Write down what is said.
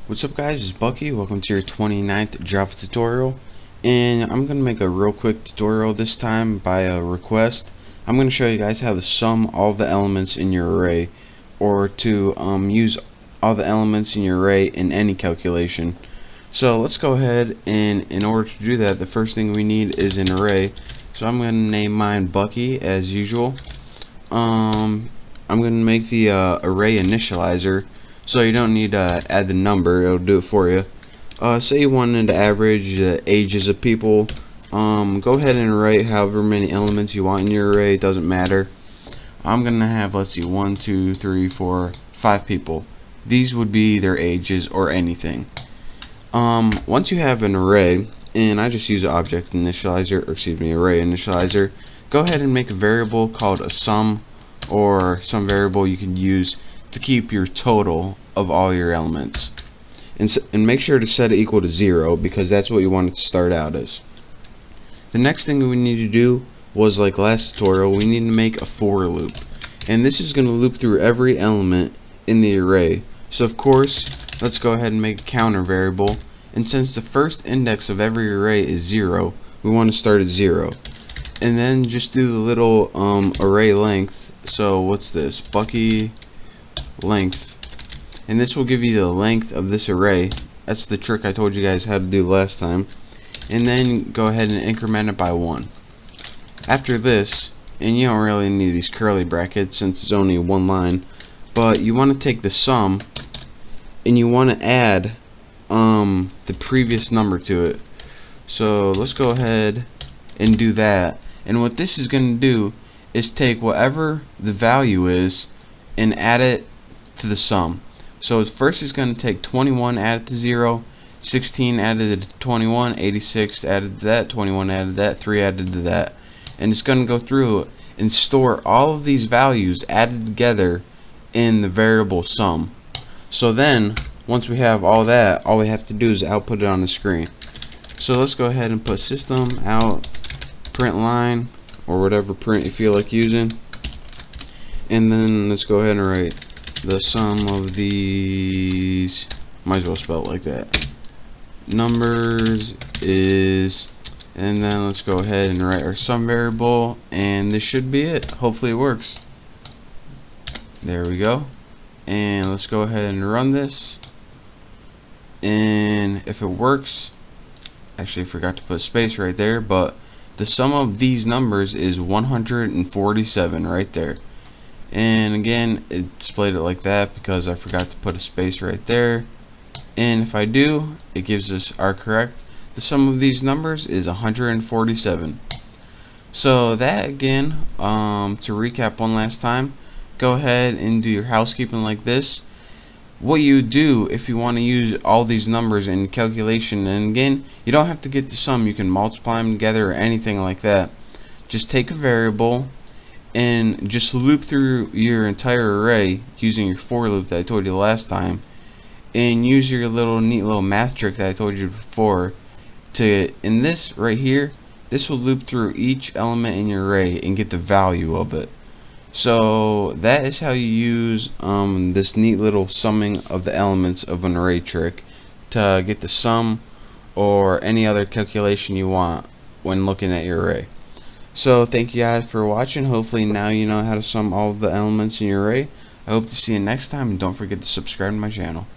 What's up guys, it's Bucky. Welcome to your 29th Java tutorial, and I'm going to make a real quick tutorial this time by a request. I'm going to show you guys how to sum all the elements in your array, or to use all the elements in your array in any calculation. So let's go ahead, and in order to do that, the first thing we need is an array. So I'm going to name mine Bucky as usual. I'm going to make the array initializer. So you don't need to add the number, it'll do it for you. Say you wanted to average the ages of people. Go ahead and write however many elements you want in your array, it doesn't matter. I'm gonna have, let's see, 1, 2, 3, 4, 5 people. These would be their ages or anything. Once you have an array, and I just use an object initializer, or excuse me, array initializer, go ahead and make a variable called a sum, or some variable you can use to keep your total of all your elements, and make sure to set it equal to 0, because that's what you want it to start out as. The next thing we need to do was, like last tutorial, we need to make a for loop, and this is going to loop through every element in the array. So of course, let's go ahead and make a counter variable, and since the first index of every array is 0, we want to start at 0, and then just do the little array length. So what's this? Bucky length, and this will give you the length of this array. That's the trick I told you guys how to do last time. And then go ahead and increment it by 1. After this, and you don't really need these curly brackets since it's only one line, but you want to take the sum and you want to add the previous number to it. So let's go ahead and do that, and what this is going to do is take whatever the value is and add it to the sum. So first it's going to take 21 added to 0, 16 added to 21, 86 added to that, 21 added to that, 3 added to that, and it's going to go through and store all of these values added together in the variable sum. So then once we have all that, all we have to do is output it on the screen. So let's go ahead and put system out print line, or whatever print you feel like using, and then let's go ahead and write the sum of these, might as well spell it like that, numbers is, and then let's go ahead and write our sum variable, and this should be it. Hopefully it works. There we go. And let's go ahead and run this, and if it works, actually I forgot to put a space right there, but the sum of these numbers is 147 right there. And again, it displayed it like that because I forgot to put a space right there. And if I do, it gives us our correct. The sum of these numbers is 147. So that, again, to recap one last time, go ahead and do your housekeeping like this. What you do if you want to use all these numbers in calculation, and again, you don't have to get the sum, you can multiply them together or anything like that. Just take a variable and just loop through your entire array using your for loop that I told you last time, and use your neat little math trick that I told you before to, in this right here, this will loop through each element in your array and get the value of it. So that is how you use this neat little summing of the elements of an array trick to get the sum or any other calculation you want when looking at your array. So thank you guys for watching. Hopefully now you know how to sum all of the elements in your array. I hope to see you next time, and don't forget to subscribe to my channel.